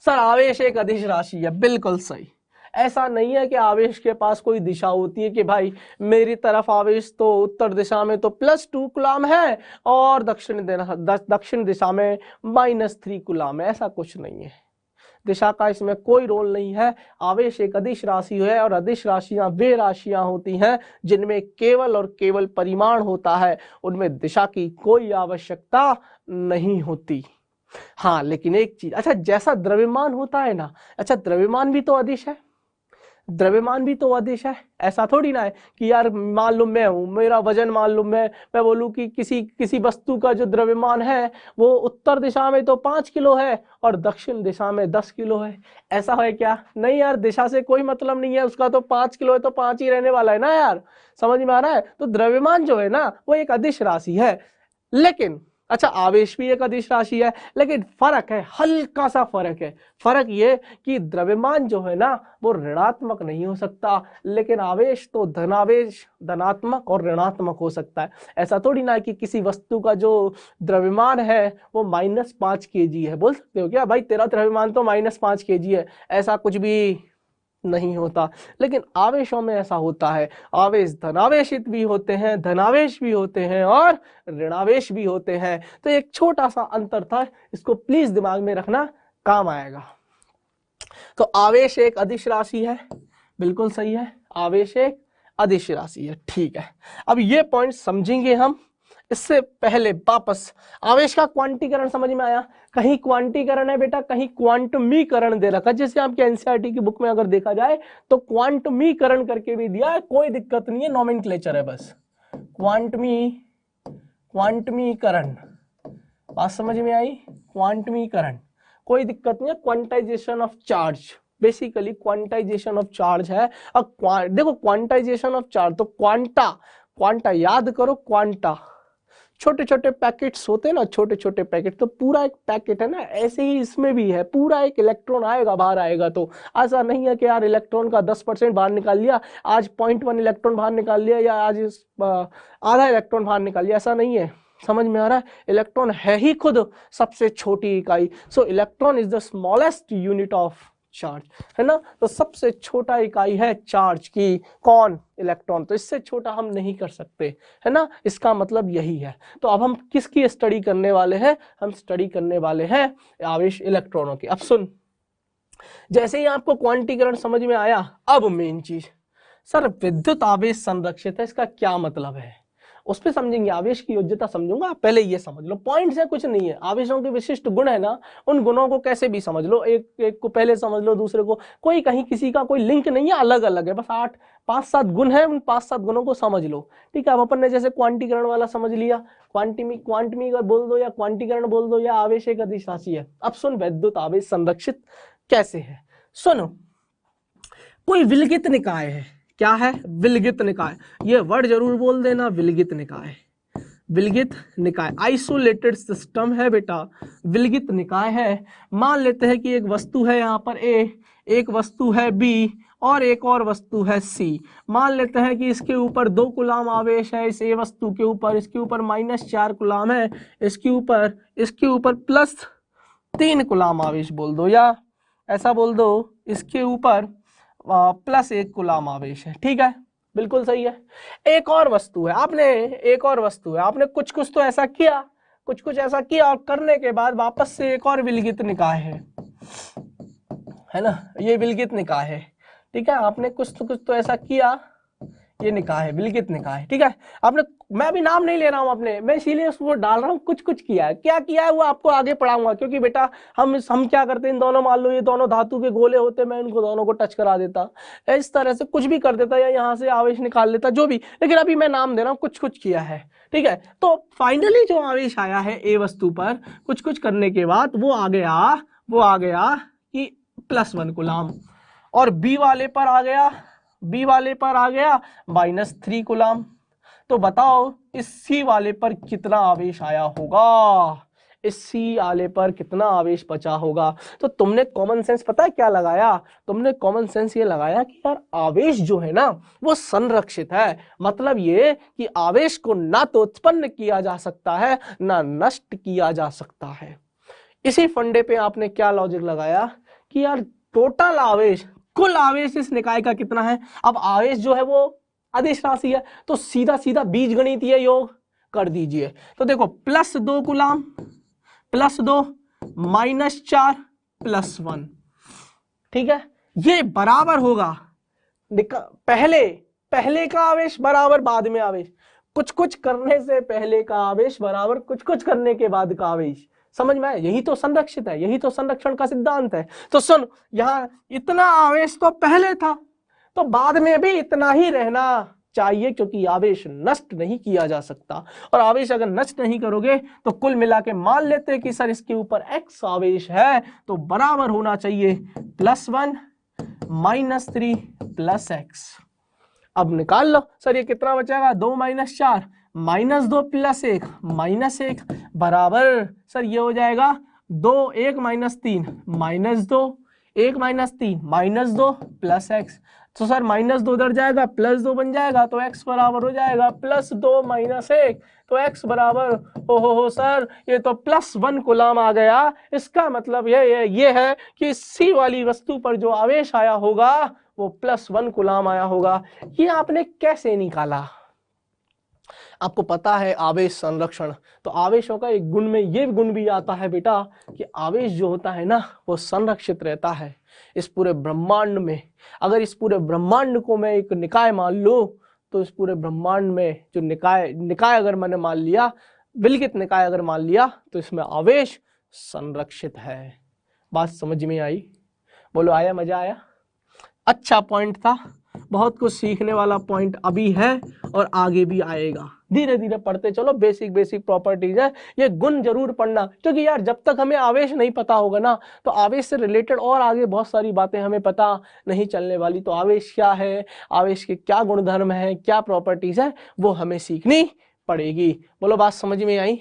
सर आवेश एक अदिश राशि है, बिल्कुल सही। ऐसा नहीं है कि आवेश के पास कोई दिशा होती है कि भाई मेरी तरफ आवेश तो उत्तर दिशा में तो +2 कूलम है और दक्षिण दिशा में -3 कूलम है। ऐसा कुछ नहीं है, दिशा का इसमें कोई रोल नहीं है। आवेश एक अदिश राशि है और अदिश राशियां वे राशियां होती हैं जिनमें केवल और केवल परिमाण होता है, उनमें दिशा की कोई आवश्यकता नहीं होती। हाँ, लेकिन एक चीज, अच्छा जैसा द्रव्यमान होता है ना, अच्छा द्रव्यमान भी तो अदिश है, द्रव्यमान भी तो अदिश है। ऐसा थोड़ी ना है कि यार मान लो मैं हूं, मेरा वजन मान लो मैं बोलूं कि किसी वस्तु का जो द्रव्यमान है वो उत्तर दिशा में तो 5 किलो है और दक्षिण दिशा में 10 किलो है। ऐसा है क्या? नहीं यार, दिशा से कोई मतलब नहीं है, उसका तो 5 किलो है तो 5 ही रहने वाला है ना यार। समझ में आ रहा है? तो द्रव्यमान जो है ना वो एक अदिश राशि है। लेकिन अच्छा, आवेश भी एक अदिश राशि है, लेकिन फर्क है, हल्का सा फर्क है। फर्क ये कि द्रव्यमान जो है ना वो ऋणात्मक नहीं हो सकता, लेकिन आवेश तो धनावेश, धनात्मक और ऋणात्मक हो सकता है। ऐसा थोड़ी ना कि किसी वस्तु का जो द्रव्यमान है वो -5 kg है। बोल सकते हो क्या भाई तेरा द्रव्यमान तो -5 kg है? ऐसा कुछ भी नहीं होता। लेकिन आवेशों में ऐसा होता है, आवेश धनावेशित भी होते हैं, धनावेश भी होते हैं और ऋणावेश भी होते हैं। तो एक छोटा सा अंतर था, इसको प्लीज दिमाग में रखना, काम आएगा। तो आवेश एक अदिश राशि है, बिल्कुल सही है, आवेश एक अदिश राशि है। ठीक है, अब ये पॉइंट समझेंगे हम। इससे पहले वापस आवेश का क्वांटीकरण समझ में आया? कहीं क्वांटीकरण है बेटा, कहीं क्वांटमीकरण दे रखा है। जैसे आपके एनसीईआरटी की बुक में अगर देखा जाए तो क्वांटमीकरण करके भी दिया है, कोई दिक्कत नहीं है, नोमेनक्लेचर है बस। क्वांटमीकरण, बात समझ में आई? क्वांटमीकरण कोई दिक्कत नहीं है। Quantization of charge, basically quantization of charge है। अब देखो क्वांटाइजेशन ऑफ चार्ज, तो क्वांटा याद करो, क्वांटा छोटे छोटे पैकेट्स होते हैं ना, छोटे छोटे पैकेट, तो पूरा एक पैकेट है ना, ऐसे ही इसमें भी है, पूरा एक इलेक्ट्रॉन आएगा बाहर आएगा। तो ऐसा नहीं है कि यार इलेक्ट्रॉन का 10% बाहर निकाल लिया, आज 0.1 इलेक्ट्रॉन बाहर निकाल लिया, या आज आधा इलेक्ट्रॉन बाहर निकाल लिया, ऐसा नहीं है। समझ में आ रहा है? इलेक्ट्रॉन है ही खुद सबसे छोटी इकाई। सो electron is the smallest unit of charge, है ना। तो सबसे छोटा इकाई है चार्ज की, कौन? इलेक्ट्रॉन। तो इससे छोटा हम नहीं कर सकते, है ना। इसका मतलब यही है। तो अब हम किसकी स्टडी करने वाले हैं? हम स्टडी करने वाले हैं आवेश इलेक्ट्रॉनों की। अब सुन, जैसे ही आपको क्वांटीकरण समझ में आया, अब मेन चीज, सर विद्युत आवेश संरक्षित है, इसका क्या मतलब है? उस पर समझेंगे, आवेश की योज्यता समझूंगा। पहले ये समझ लो, पॉइंट्स है कुछ नहीं है, आवेशों के विशिष्ट गुण है ना, उन गुणों को कैसे भी समझ लो, एक को पहले समझ लो, दूसरे को, कोई कहीं किसी का कोई लिंक नहीं है, अलग अलग है, बस 5-7 गुण है, उन 5-7 गुणों को समझ लो। ठीक है, अब अपन ने जैसे क्वांटीकरण वाला समझ लिया, क्वांटमी बोल दो या क्वांटीकरण बोल दो या आवेश एक अदिश राशि है। अब सुन, विद्युत आवेश संरक्षित कैसे है? सुनो, कोई विलगित निकाय है, क्या है? विलगित निकाय। ये वर्ड जरूर बोल देना, विलगित निकाय। विलगित निकाय आइसोलेटेड सिस्टम है बेटा, विलगित निकाय है। मान लेते हैं कि एक वस्तु है यहाँ पर ए, एक वस्तु है बी और एक और वस्तु है C। मान लेते हैं कि इसके ऊपर 2 कूलाम आवेश है, इस A वस्तु के ऊपर, इसके ऊपर -4 कूलाम है, इसके ऊपर +3 कूलाम आवेश बोल दो, या ऐसा बोल दो इसके ऊपर +1 कूलाम आवेश है। ठीक है, बिल्कुल सही है। एक और वस्तु है, आपने कुछ तो ऐसा किया, कुछ ऐसा किया और करने के बाद वापस से एक और विलगित निकाय है ना, ये विलगित निकाय है। ठीक है, आपने कुछ तो ऐसा किया, ये निकाय है, विलगित निकाय। ठीक है, आपने, मैं अभी नाम नहीं ले रहा हूं अपने, मैं इसीलिए उसको डाल रहा हूं, कुछ किया है। क्या किया है वो आपको आगे पढ़ाऊंगा, क्योंकि बेटा हम क्या करते हैं, इन दोनों, मान लो ये दोनों धातु के गोले होते, मैं इनको दोनों को टच करा देता, इस तरह से कुछ भी कर देता, या यहाँ से आवेश निकाल लेता, जो भी, लेकिन अभी मैं नाम दे रहा हूँ, कुछ किया है। ठीक है, तो फाइनली जो आवेश आया है ए वस्तु पर, कुछ करने के बाद वो आ गया कि +1 कूलाम, और बी वाले पर आ गया -3 कूलाम। तो बताओ इस सी वाले पर कितना आवेश आया होगा, इस सी वाले पर कितना आवेश बचा होगा। तो तुमने कॉमन सेंस पता है क्या लगाया, तुमने कॉमन सेंस ये लगाया कि यार आवेश जो है ना वो संरक्षित है, मतलब ये कि आवेश को ना तो उत्पन्न किया जा सकता है ना नष्ट किया जा सकता है। इसी फंडे पे आपने क्या लॉजिक लगाया कि यार टोटल आवेश, कुल आवेश इस निकाय का कितना है। अब आवेश जो है वो अदिश राशि है, तो सीधा बीजगणितीय योग कर दीजिए। तो देखो +2 कूलाम +2 -4 +1, ठीक है, ये बराबर होगा पहले का आवेश बराबर बाद में आवेश, कुछ करने से पहले का आवेश बराबर कुछ करने के बाद का आवेश। समझ में आया, यही तो संरक्षित है, यही तो संरक्षण का सिद्धांत है। तो सुन, यहां इतना आवेश तो पहले था, तो बाद में भी इतना ही रहना चाहिए, क्योंकि आवेश नष्ट नहीं किया जा सकता। और आवेश अगर नष्ट नहीं करोगे तो कुल मिला के मान लेते हैं कि सर इसके ऊपर x आवेश है, तो बराबर होना चाहिए +1 -3 +x। अब निकाल लो सर, ये कितना बचेगा, 2 - 4 -2 +1 -1 बराबर, सर ये हो जाएगा 2 1 -3 -2 1 -3 -2 +x। तो सर -2 उधर जाएगा, +2 बन जाएगा, तो x बराबर हो जाएगा +2 - 1, तो x बराबर हो सर, ये तो +1 कूलाम आ गया। इसका मतलब ये है कि सी वाली वस्तु पर जो आवेश आया होगा वो +1 कूलाम आया होगा। ये आपने कैसे निकाला? आपको पता है आवेश संरक्षण, तो आवेशों का एक गुण में ये गुण भी आता है बेटा कि आवेश जो होता है ना वो संरक्षित रहता है इस पूरे ब्रह्मांड में। अगर इस पूरे ब्रह्मांड को मैं एक निकाय मान लूं, तो इस पूरे ब्रह्मांड में जो निकाय अगर मैंने मान लिया, विलगित निकाय अगर मान लिया, तो इसमें आवेश संरक्षित है। बात समझ में आई? बोलो आया, मजा आया? अच्छा पॉइंट था, बहुत कुछ सीखने वाला पॉइंट अभी है और आगे भी आएगा। धीरे धीरे पढ़ते चलो, बेसिक प्रॉपर्टीज है, ये गुण जरूर पढ़ना, क्योंकि यार जब तक हमें आवेश नहीं पता होगा ना, तो आवेश से रिलेटेड और आगे बहुत सारी बातें हमें पता नहीं चलने वाली। तो आवेश क्या है, आवेश के क्या गुणधर्म है, क्या प्रॉपर्टीज है, वो हमें सीखनी पड़ेगी। बोलो बात समझ में आई?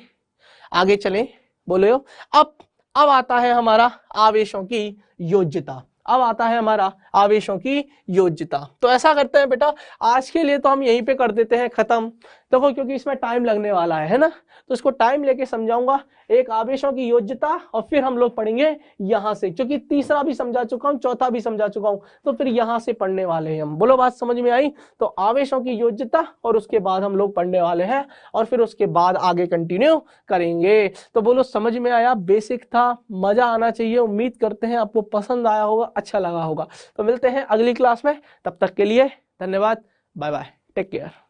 आगे चले, बोलो। अब आता है हमारा आवेशों की योज्यता। अब आता है हमारा आवेशों की योज्यता। तो ऐसा करते हैं बेटा, आज के लिए तो हम यहीं पे कर देते हैं खत्म। देखो क्योंकि इसमें टाइम लगने वाला है ना, तो इसको टाइम लेके समझाऊंगा। एक आवेशों की योज्यता, और फिर हम लोग पढ़ेंगे यहां से, क्योंकि तीसरा भी समझा चुका हूं, चौथा भी समझा चुका हूं, तो फिर यहां से पढ़ने वाले हैं हम। बोलो बात समझ में आई? तो आवेशों की योज्यता, और उसके बाद हम लोग पढ़ने वाले हैं, और फिर उसके बाद आगे कंटिन्यू करेंगे। तो बोलो समझ में आया? बेसिक था, मजा आना चाहिए। उम्मीद करते हैं आपको पसंद आया होगा, अच्छा लगा होगा। तो मिलते हैं अगली क्लास में, तब तक के लिए धन्यवाद, बाय बाय, टेक केयर।